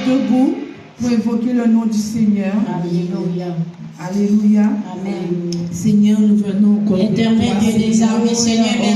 Debout pour évoquer le nom du Seigneur. Alléluia. Alléluia. Amen. Seigneur, nous venons au Éternel Dieu des armées, Seigneur, merci.